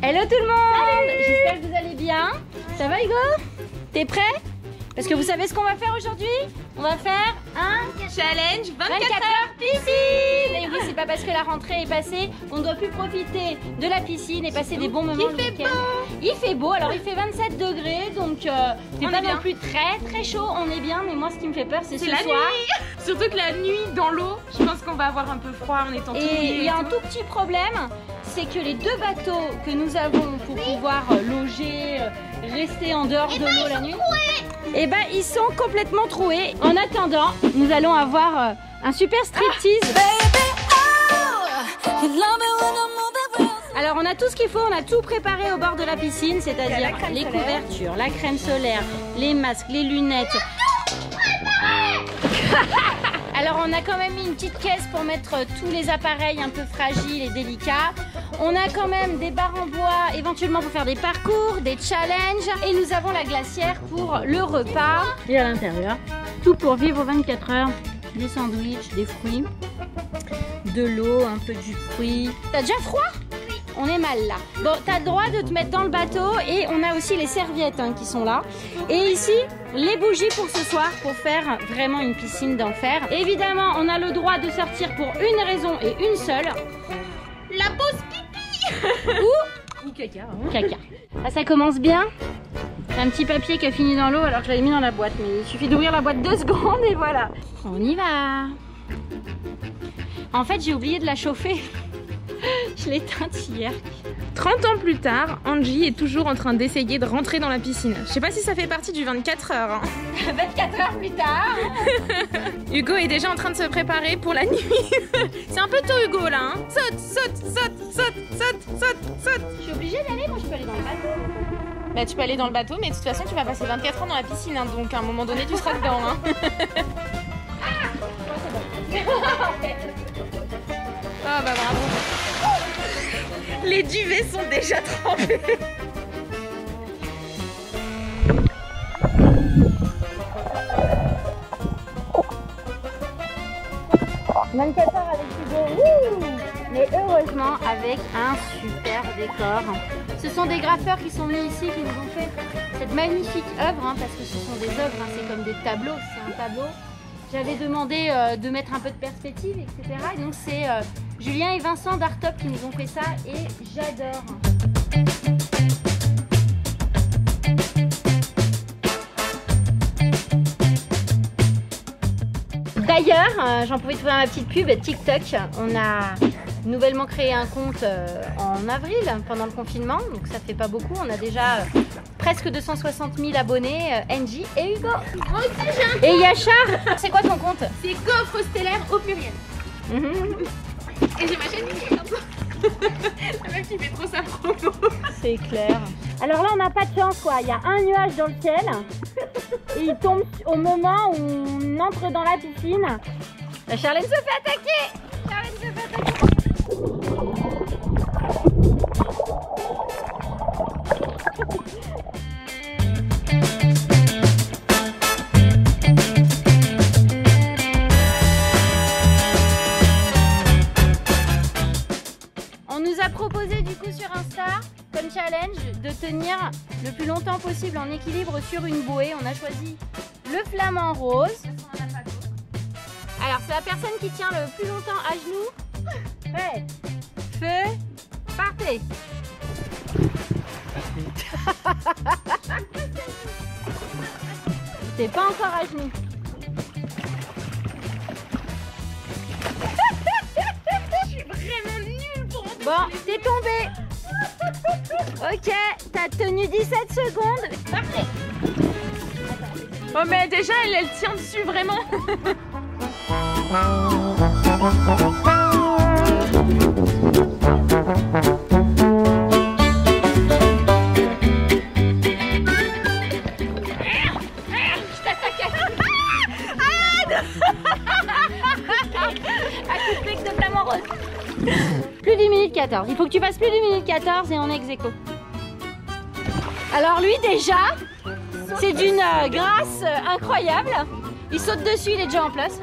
Hello tout le monde. J'espère que vous allez bien. Ça va Hugo? T'es prêt? Parce que vous savez ce qu'on va faire aujourd'hui? On va faire un challenge 24 heures piscine. Et oui, c'est pas parce que la rentrée est passée qu'on ne doit plus profiter de la piscine et passer des bons moments le week-end. Il fait beau, alors il fait 27 degrés, donc c'est pas non plus très chaud, on est bien, mais moi ce qui me fait peur c'est ce la soir. Nuit. Surtout que la nuit dans l'eau, je pense qu'on va avoir un peu froid en étant tout mouillé. Et il y a un tout petit problème, c'est que les deux bateaux que nous avons pour pouvoir loger, rester en dehors de l'eau la nuit, et ben ils sont complètement troués. En attendant, nous allons avoir un super striptease. Alors on a tout ce qu'il faut, on a tout préparé au bord de la piscine, c'est-à-dire les couvertures, la crème solaire, les masques, les lunettes. Alors on a quand même mis une petite caisse pour mettre tous les appareils un peu fragiles et délicats. On a quand même des barres en bois, éventuellement pour faire des parcours, des challenges. Et nous avons la glacière pour le repas. Et à l'intérieur, tout pour vivre 24 heures. Des sandwichs, des fruits, de l'eau, un peu du fruit. T'as déjà froid? Oui. On est mal là. Bon, t'as le droit de te mettre dans le bateau et on a aussi les serviettes qui sont là. Et ici, les bougies pour ce soir pour faire vraiment une piscine d'enfer. Évidemment, on a le droit de sortir pour une raison et une seule. La pause pipi ou caca. Caca. Ah, ça commence bien. C'est un petit papier qui a fini dans l'eau alors que je l'avais mis dans la boîte. Mais il suffit d'ouvrir la boîte 2 secondes et voilà. On y va. En fait, j'ai oublié de la chauffer. Je l'ai éteinte hier. 30 ans plus tard, Angie est toujours en train d'essayer de rentrer dans la piscine. Je sais pas si ça fait partie du 24 heures. Hein. 24 heures plus tard. Hugo est déjà en train de se préparer pour la nuit. C'est un peu tôt Hugo là. Hein. Saute. Je suis obligée d'aller, moi je peux aller dans le bateau. Bah tu peux aller dans le bateau, mais de toute façon tu vas passer 24 heures dans la piscine. Hein, donc à un moment donné tu seras dedans. Hein. Ah bah bravo. Les duvets sont déjà trempés. Mais heureusement avec un super décor. Ce sont des graffeurs qui sont venus ici, qui nous ont fait cette magnifique œuvre, parce que ce sont des œuvres, c'est comme des tableaux, c'est un tableau. J'avais demandé de mettre un peu de perspective, etc. Et donc c'est Julien et Vincent d'Artop qui nous ont fait ça et j'adore. D'ailleurs, j'en profite pour faire ma petite pub TikTok. On a nouvellement créé un compte en avril pendant le confinement, donc ça fait pas beaucoup. On a déjà presque 260 000 abonnés, Angie et Hugo. Moi aussi j'ai un compte. Et Yachar, c'est quoi ton compte? C'est Gaufre Stellaire au pluriel. Et j'ai ma chaîne YouTube. La meuf qui fait trop sa promo. C'est clair. Alors là on n'a pas de chance quoi, il y a un nuage dans le ciel et il tombe au moment où on entre dans la piscine. La Charlène se fait attaquer. Charlène se fait attaquer. On nous a proposé du coup sur Insta comme challenge de tenir le plus longtemps possible en équilibre sur une bouée. On a choisi le flamant rose. Alors c'est la personne qui tient le plus longtemps à genoux. Prêt, feu, partez. T'es pas encore à genoux. Je suis vraiment nulle pour monter. Bon, t'es tombé. Ok, t'as tenu 17 secondes. Parfait. Oh mais déjà elle tient dessus vraiment. Je t'attaque. À coup de bec de flamant rose. Plus d'1 minute 14. Il faut que tu fasses plus d'1 minute 14 et on est ex-aequo. Alors lui déjà, c'est d'une grâce incroyable. Il saute dessus, il est déjà en place.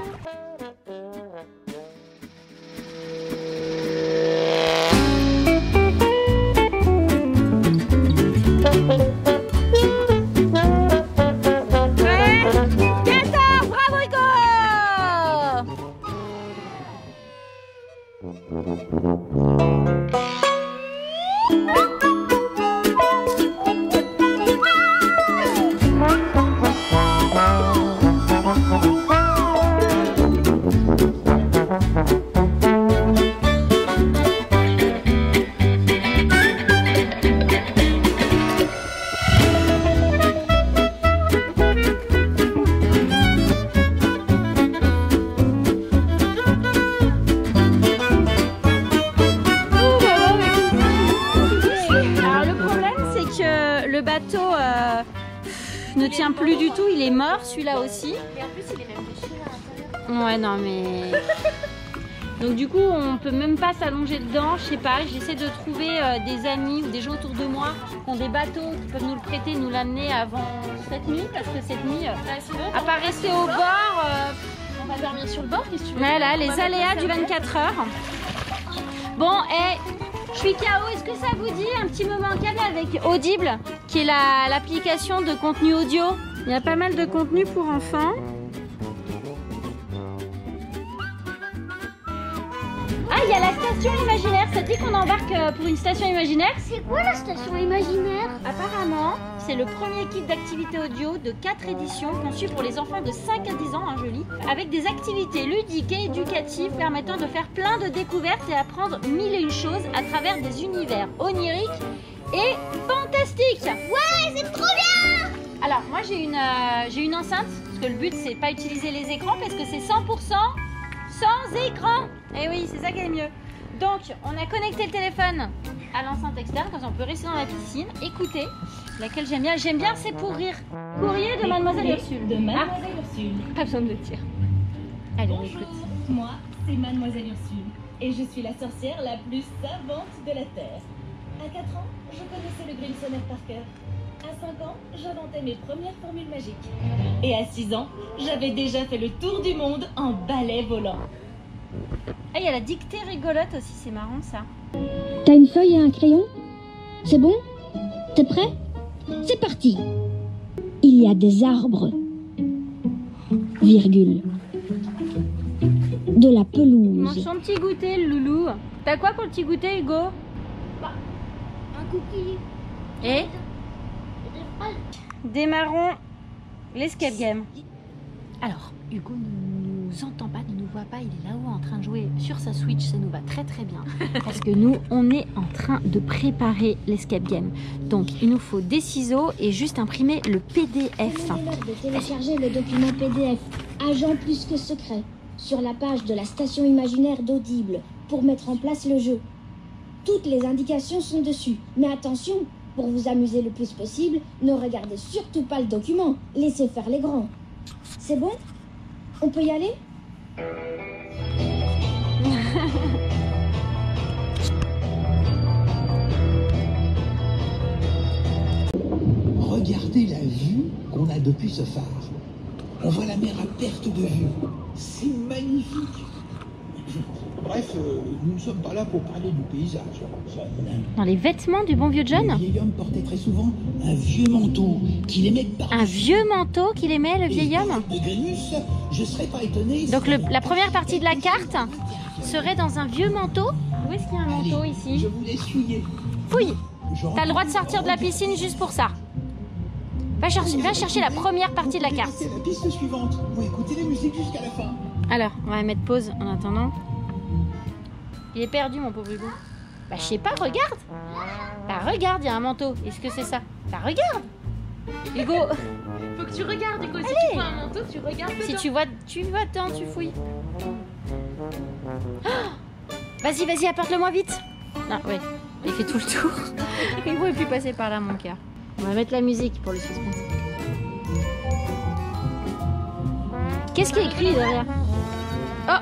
Ne tient plus du tout, il est mort celui-là aussi. Et en plus il est même déchiré à l'intérieur. Ouais non mais... Donc du coup on peut même pas s'allonger dedans, je sais pas, j'essaie de trouver des amis ou des gens autour de moi qui ont des bateaux, qui peuvent nous le prêter, nous l'amener avant cette nuit, parce que cette nuit, à part rester au bord... On va dormir sur le bord, qu'est-ce que tu veux? Voilà, les aléas du 24 heures. Bon, et je suis KO, est-ce que ça vous dit un petit moment calme avec Audible, qui est l'application de contenu audio? Il y a pas mal de contenu pour enfants. Ah, il y a la station imaginaire, ça te dit qu'on embarque pour une station imaginaire? C'est quoi la station imaginaire? Apparemment, c'est le premier kit d'activités audio de 4 éditions conçu pour les enfants de 5 à 10 ans, hein, joli, avec des activités ludiques et éducatives permettant de faire plein de découvertes et apprendre mille et une choses à travers des univers oniriques et fantastiques. Ouais, c'est trop bien! Alors, moi j'ai une enceinte, parce que le but c'est pas utiliser les écrans, parce que c'est 100% sans écran. Et oui, c'est ça qui est mieux. Donc, on a connecté le téléphone à l'enceinte externe, comme ça on peut rester dans la piscine, écouter, laquelle j'aime bien. J'aime bien, c'est pour rire. Courrier de Mademoiselle Ursule. De Mademoiselle Ursule. Pas besoin de le dire. Allez, on écoute. Moi, c'est Mademoiselle Ursule. Et je suis la sorcière la plus savante de la Terre. À 4 ans, je connaissais le Grimsonner par cœur. À 5 ans, j'inventais mes premières formules magiques. Et à 6 ans, j'avais déjà fait le tour du monde en balai volant. Ah, il y a la dictée rigolote aussi, c'est marrant ça. T'as une feuille et un crayon? C'est bon? T'es prêt? C'est parti! Il y a des arbres. Virgule. De la Il mange pelouse. son petit goûter, le loulou. T'as quoi pour le petit goûter, Hugo? Un cookie. Et démarrons l'escape game. Alors, Hugo ne nous entend pas, ne nous voit pas, il est là-haut en train de jouer sur sa Switch, ça nous va très très bien. Parce que nous, on est en train de préparer l'escape game. Donc, il nous faut des ciseaux et juste imprimer le PDF. Prenez l'heure de télécharger le document PDF Agent plus que secret sur la page de la station imaginaire d'Audible pour mettre en place le jeu. Toutes les indications sont dessus, mais attention, pour vous amuser le plus possible, ne regardez surtout pas le document, laissez faire les grands. C'est bon? On peut y aller? Regardez la vue qu'on a depuis ce phare. On voit la mer à perte de vue. C'est magnifique. Bref, nous ne sommes pas là pour parler du paysage. Dans les vêtements du bon vieux John? Le vieil homme portait très souvent un vieux manteau qu'il aimait par. Un vieux manteau qu'il aimait, le vieil homme? De Grémus, je serais pas étonné. Donc la première partie de la carte serait dans un vieux manteau. Où est-ce qu'il y a un manteau Allez, ici? je vous laisse fouiller. Fouille! Je T'as le droit de sortir de la piscine juste pour ça. Va chercher la première partie de la carte. C'est la piste suivante. Vous écoutez la musique jusqu'à la fin. Alors, on va mettre pause en attendant. Il est perdu, mon pauvre Hugo. Bah, je sais pas, regarde. Bah, regarde, il y a un manteau. Est-ce que c'est ça? Bah, regarde. Hugo, Faut que tu regardes, Hugo. Si Allez. tu vois un manteau, tu regardes dedans. si tu vas dedans, tu fouilles. Oh, vas-y, apporte-le-moi vite. Ah, ouais, il fait tout le tour. Il ne pouvait plus passer par là, mon cœur. On va mettre la musique pour le suspense. Qu'est-ce qui est écrit derrière? Oh,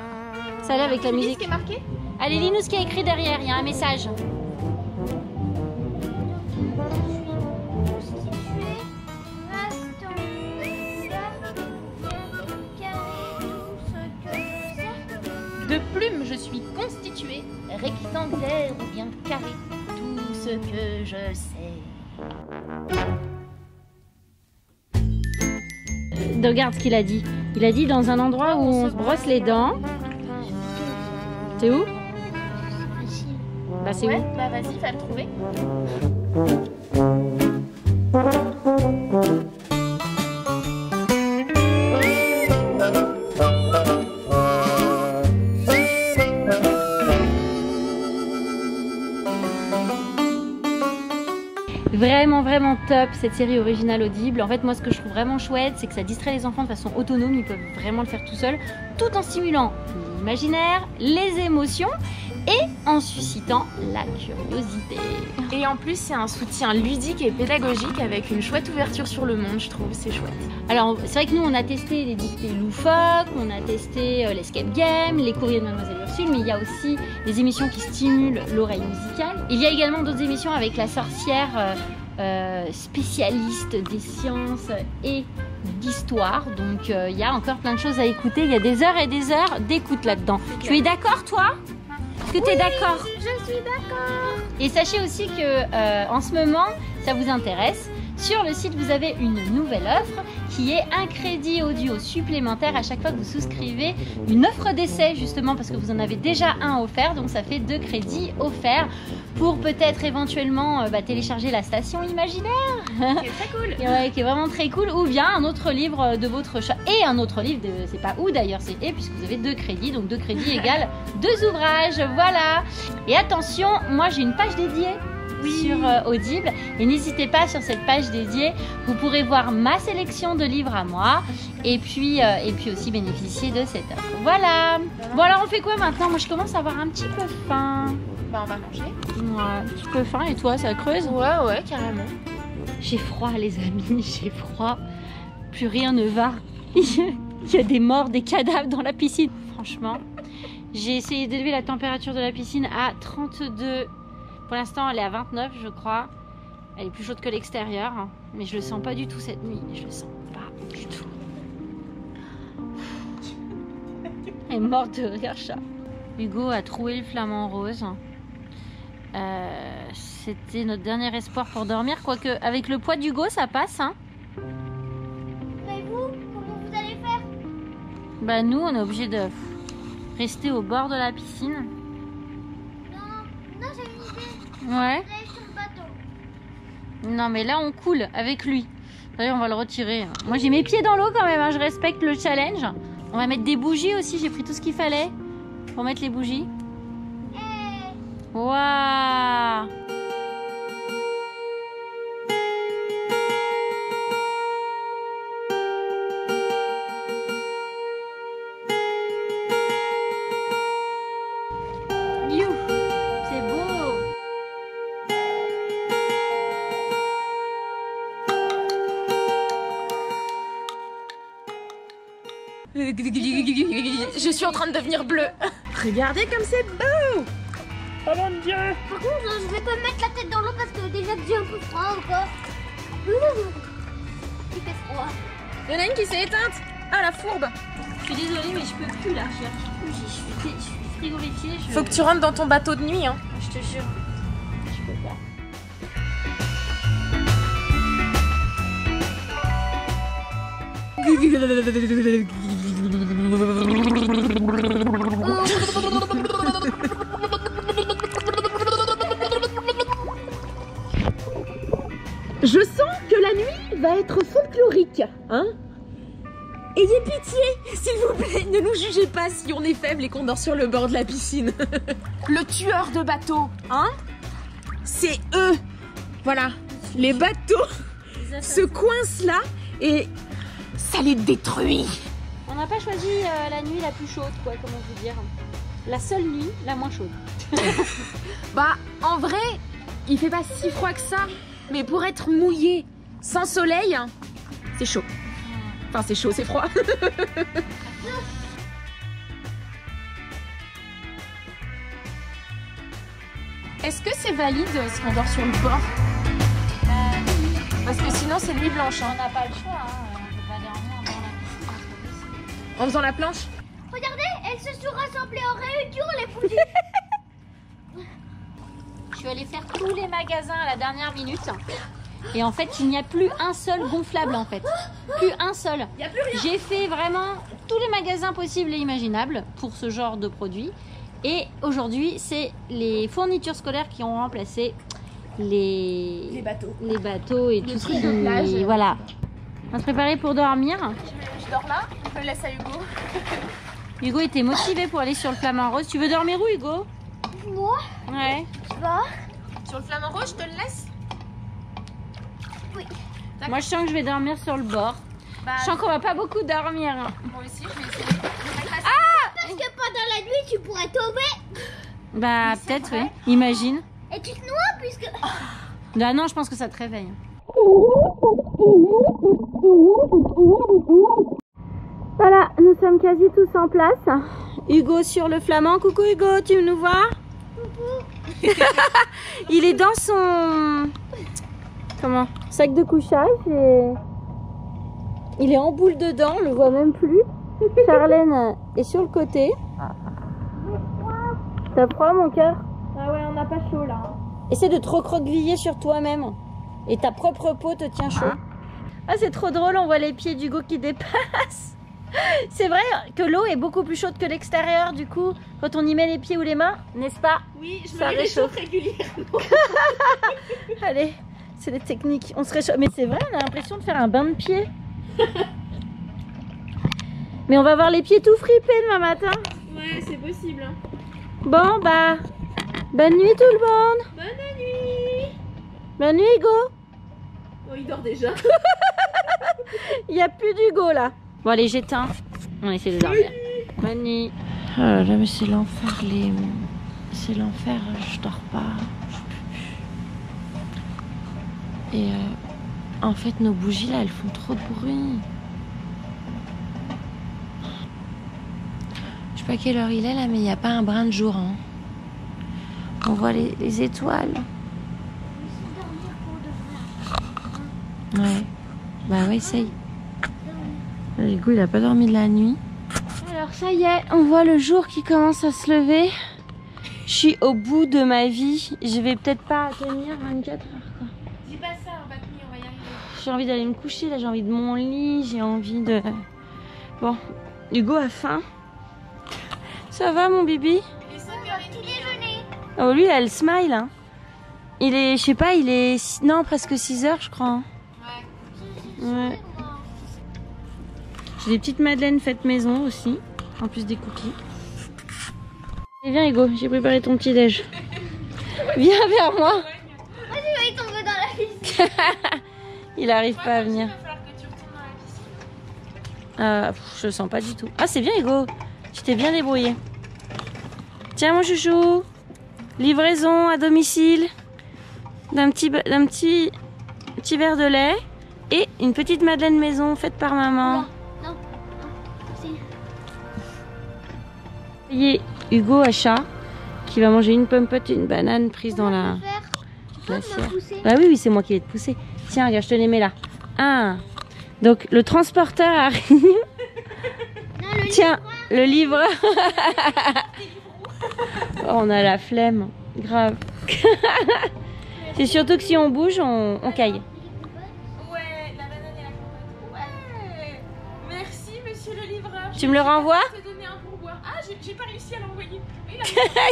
ça allait avec la Tu lis ce musique. qui est marqué? Allez, lis-nous ce qui est écrit derrière, il y a un message. De plumes, je suis constituée, rectangulaire ou bien carré, tout ce que je sais. Regarde ce qu'il a dit. Il a dit dans un endroit où on se brosse les dents. C'est où? Bah c'est Ouais, où? bah vas-y, va le trouver. Vraiment top cette série originale Audible. En fait moi ce que je trouve vraiment chouette c'est que ça distrait les enfants de façon autonome, ils peuvent vraiment le faire tout seuls tout en stimulant l'imaginaire, les émotions et en suscitant la curiosité. Et en plus c'est un soutien ludique et pédagogique avec une chouette ouverture sur le monde, je trouve, c'est chouette. Alors c'est vrai que nous on a testé les dictées loufoques, on a testé l'escape game, les courriers de Mademoiselle Ursule, mais il y a aussi des émissions qui stimulent l'oreille musicale. Il y a également d'autres émissions avec la sorcière spécialiste des sciences et d'histoire, donc il y a encore plein de choses à écouter, il y a des heures et des heures d'écoute là-dedans. Tu es d'accord toi? Est-ce que tu es d'accord? Je suis d'accord. Et sachez aussi que en ce moment, ça vous intéresse, sur le site vous avez une nouvelle offre qui est un crédit audio supplémentaire à chaque fois que vous souscrivez une offre d'essai, justement parce que vous en avez déjà un offert, donc ça fait 2 crédits offerts pour peut-être éventuellement télécharger la station imaginaire C'est très cool. qui est vraiment très cool, ou bien un autre livre de votre choix, et un autre livre, c'est pas ou d'ailleurs, c'est et, puisque vous avez 2 crédits, donc 2 crédits égale 2 ouvrages, voilà. Et attention, moi j'ai une page dédiée sur Audible, et n'hésitez pas, sur cette page dédiée vous pourrez voir ma sélection de livres à moi et puis aussi bénéficier de cette offre. Voilà. Bon alors on fait quoi maintenant? Moi je commence à avoir un petit peu faim. Bah on va manger. Ouais, un petit peu faim, et toi ça creuse? Ouais, carrément. J'ai froid les amis, j'ai froid, plus rien ne va. Il y a des morts, des cadavres dans la piscine. Franchement, j'ai essayé d'élever la température de la piscine à 32. Pour l'instant, elle est à 29, je crois. Elle est plus chaude que l'extérieur, hein. Mais je le sens pas du tout cette nuit. Je le sens pas du tout. Elle est morte de rire, chat. Hugo a troué le flamant rose. C'était notre dernier espoir pour dormir. Quoique, avec le poids d'Hugo, ça passe, hein. Mais vous, comment vous allez faire? Bah, nous, on est obligé de rester au bord de la piscine. Non, j'ai une idée. Ouais. Allez sur le bateau. Non, mais là, on coule avec lui. D'ailleurs, on va le retirer. Moi, j'ai mes pieds dans l'eau quand même, hein. Je respecte le challenge. On va mettre des bougies aussi. J'ai pris tout ce qu'il fallait pour mettre les bougies. Waouh! You, c'est beau! Je suis en train de devenir bleue. Regardez comme c'est beau. Oh mon Dieu. Par contre, je vais pas mettre la tête dans l'eau parce que déjà que j'ai un peu froid encore. Il fait froid. Il y en a une qui s'est éteinte. Ah la fourbe. Je suis désolée, mais je peux plus là. Je suis frigorifiée. Faut que tu rentres dans ton bateau de nuit, hein. Je te jure. Je peux pas. Je sens que la nuit va être folklorique, hein? Ayez pitié, s'il vous plaît, ne nous jugez pas si on est faible et qu'on dort sur le bord de la piscine. Le tueur de bateaux, hein? C'est eux. Voilà, les bateaux se coincent là et ça les détruit. On n'a pas choisi la nuit la plus chaude, quoi, comment vous dire. La seule nuit la moins chaude. Bah, en vrai, il fait pas si froid que ça. Mais pour être mouillé, sans soleil, c'est chaud. Enfin, c'est chaud, c'est froid. Est-ce que c'est valide si on dort sur le bord? Parce que sinon, c'est nuit blanche. On n'a pas le choix, hein. On peut pas dormir dans la piscine. En faisant la planche? Regardez, elles se sont rassemblées en réunion, les poulies. Je suis allée faire tous les magasins à la dernière minute. Et en fait, il n'y a plus un seul gonflable en fait. Plus un seul. J'ai fait vraiment tous les magasins possibles et imaginables pour ce genre de produit. Et aujourd'hui, c'est les fournitures scolaires qui ont remplacé les bateaux et tout ce qui est plage. Voilà. On va se préparer pour dormir. Je dors là, je le laisse à Hugo. Hugo était motivé pour aller sur le Flamand Rose. Tu veux dormir où, Hugo? Moi, Ouais. tu vas? Sur le Flamand Rose, je te le laisse? Oui. Moi, je sens que je vais dormir sur le bord. Bah, Je sens qu'on va pas beaucoup dormir. moi aussi, je vais essayer. Parce que pendant la nuit, tu pourrais tomber. Bah, peut-être, oui. Imagine. Et tu te noies puisque... Ah non, je pense que ça te réveille. Voilà, nous sommes quasi tous en place. Hugo sur le Flamand. Coucou Hugo, tu nous vois? Il est dans son... Comment? Sac de couchage et... Il est en boule dedans, on le voit même plus. Charlène est sur le côté. T'as froid mon cœur? Ah ouais, on n'a pas chaud là. Essaie de te recroqueviller sur toi-même. Et ta propre peau te tient chaud. Ah, c'est trop drôle, on voit les pieds d'Hugo qui dépassent. C'est vrai que l'eau est beaucoup plus chaude que l'extérieur, du coup, quand on y met les pieds ou les mains, n'est-ce pas? Oui, je Ça me réchauffe régulièrement. Allez, c'est les techniques. On se réchauffe. Mais c'est vrai, on a l'impression de faire un bain de pieds. Mais on va avoir les pieds tout fripés demain matin. Ouais, c'est possible. Hein. Bon, bah, bonne nuit tout le monde. Bonne nuit. Bonne nuit, Hugo. Oh, il dort déjà. Il n'y a plus d'Hugo là. Bon, allez, j'éteins. On essaie de dormir. Bonne nuit. Oh là là, mais c'est l'enfer, c'est l'enfer, je dors pas. Et en fait, nos bougies là, elles font trop de bruit. Je sais pas quelle heure il est là, mais il n'y a pas un brin de jour. Hein. On voit les étoiles. Ouais. Bah ouais, essaye. Hugo, il a pas dormi de la nuit. Alors ça y est, on voit le jour qui commence à se lever. Je suis au bout de ma vie. Je vais peut-être pas tenir 24 heures quoi. Dis pas ça, on va tenir, on va y arriver. J'ai envie d'aller me coucher, là j'ai envie de mon lit, j'ai envie de... Bon, Hugo a faim. Ça va mon bibi? Il est 5h30. Oh lui, il a le smile. Hein. Il est, je sais pas, il est... Non, presque 6 heures je crois. Hein. Ouais. J'ai des petites madeleines faites maison aussi, en plus des cookies. Et viens Hugo, j'ai préparé ton petit déj. Viens vers moi. Moi, je vais tomber dans la piscine. Il arrive pas à venir. Il va falloir que tu retournes dans la piscine. Je le sens pas du tout. Ah c'est bien Hugo, tu t'es bien débrouillé. Tiens mon chouchou, livraison à domicile d'un petit verre de lait et une petite madeleine maison faite par maman. Non, si. Et Hugo à chat qui va manger une pompette et une banane prise dans la glacière. Bah oui, c'est moi qui vais te pousser. Tiens, regarde, je te les mets là. 1. Donc le transporteur arrive. Non, Tiens, le livreur. Oh, on a la flemme, grave. C'est surtout que si on bouge, on caille. Ouais, la banane et la compote. Ouais. Merci, monsieur le livreur. Tu me le renvoies? Je vais te donner un pourboire. Ah, j'ai pas réussi à l'envoyer. Oui,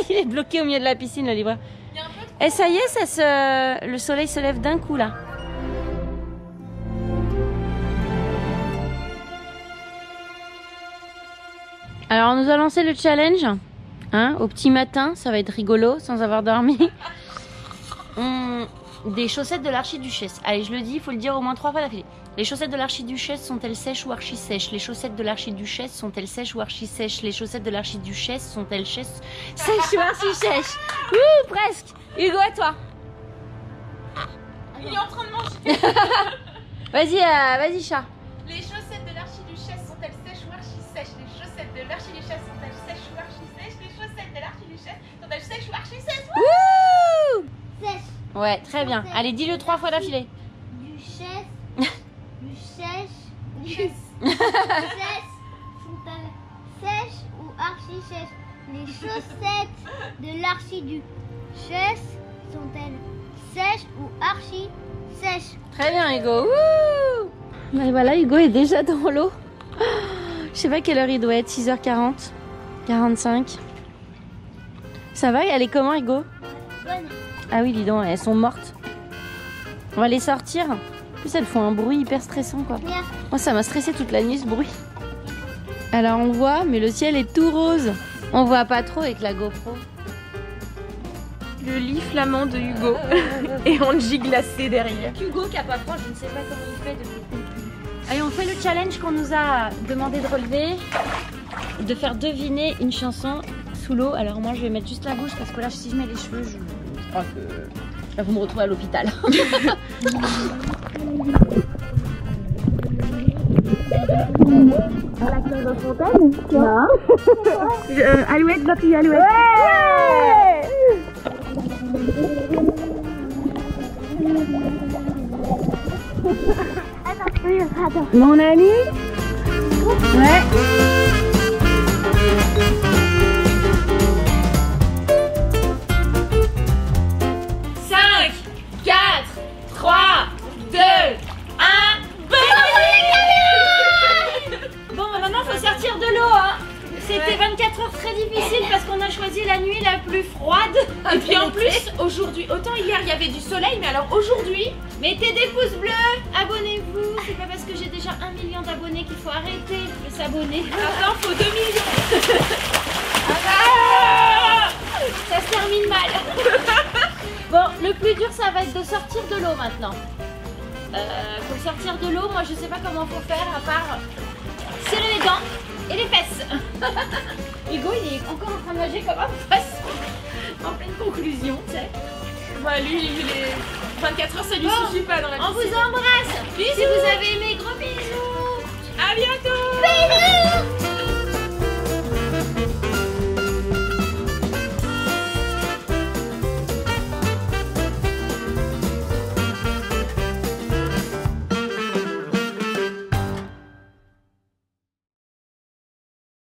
Il est bloqué au milieu de la piscine, le livreur. il y a un peu de... Et ça y est, le soleil se lève d'un coup là. Alors on nous a lancé le challenge, hein, au petit matin, ça va être rigolo sans avoir dormi. Des chaussettes de l'archiduchesse. Allez, je le dis, il faut le dire au moins 3 fois d'affilée. Les chaussettes de l'archiduchesse sont-elles sèches ou archi-sèches? Les chaussettes de l'archiduchesse sont-elles sèches ou archi-sèches? Les chaussettes de l'archiduchesse sont-elles sèches ou archi-sèches? Ouh, presque. Hugo, à toi. Il est en train de manger. Vas-y, chat. Les chaussettes de l'archiduchesse sont-elles sèches ou archi-sèches? Les chaussettes de l'archiduchesse sont-elles sèches ou archi-sèches? Les chaussettes de l'archiduchesse sont-elles sèches ou archi-sèches? Wouh! Sèche. Ouais, très bien. Allez, dis-le 3 fois d'affilée. Duchesse. Duchesse. Sont-elles sèches ou archi-sèches? Les chaussettes de l'archiduchesse sont-elles sèches ou archi-sèches? Très bien, Hugo. Wouh! Mais voilà, Hugo est déjà dans l'eau. Je sais pas quelle heure il doit être, 6h40, 45. Ça va? Elle est comment, Hugo? Ah oui, dis donc, elles sont mortes. On va les sortir. En plus, elles font un bruit hyper stressant, quoi. Moi, ça m'a stressé toute la nuit, ce bruit. Alors, on voit, mais le ciel est tout rose. On voit pas trop avec la GoPro. Le lit flamand de Hugo et Angie glacée derrière. Hugo qui a pas froid, je ne sais pas comment il fait depuis. Allez, on fait le challenge qu'on nous a demandé de relever, de faire deviner une chanson sous l'eau. Alors moi, je vais mettre juste la bouche parce que là, si je mets les cheveux, je crois que là, vous me retrouvez à l'hôpital. Alouette, Bucky, Alouette. Mon ami. Ouais. Cinq, 4, 3, 2, 1. Bon, maintenant, faut sortir de l'eau, hein. C'était 24 heures très difficiles parce qu'on a choisi la nuit la plus froide. Et puis en plus, aujourd'hui, autant hier il y avait du soleil, mais alors aujourd'hui, mettez des pouces bleus, abonnez-vous. C'est pas parce que j'ai déjà 1 million d'abonnés qu'il faut arrêter de s'abonner. maintenant faut 2 millions. Ça se termine mal. Bon, le plus dur, ça va être de sortir de l'eau maintenant. Pour sortir de l'eau, moi je sais pas comment faut faire à part serrer les dents et les fesses. Hugo, il est encore en train de nager comme un poisson. En pleine conclusion, tu sais. Bah lui, les 24 heures ça lui suffit pas dans la piscine. On vous embrasse. Bisous. Si vous avez aimé,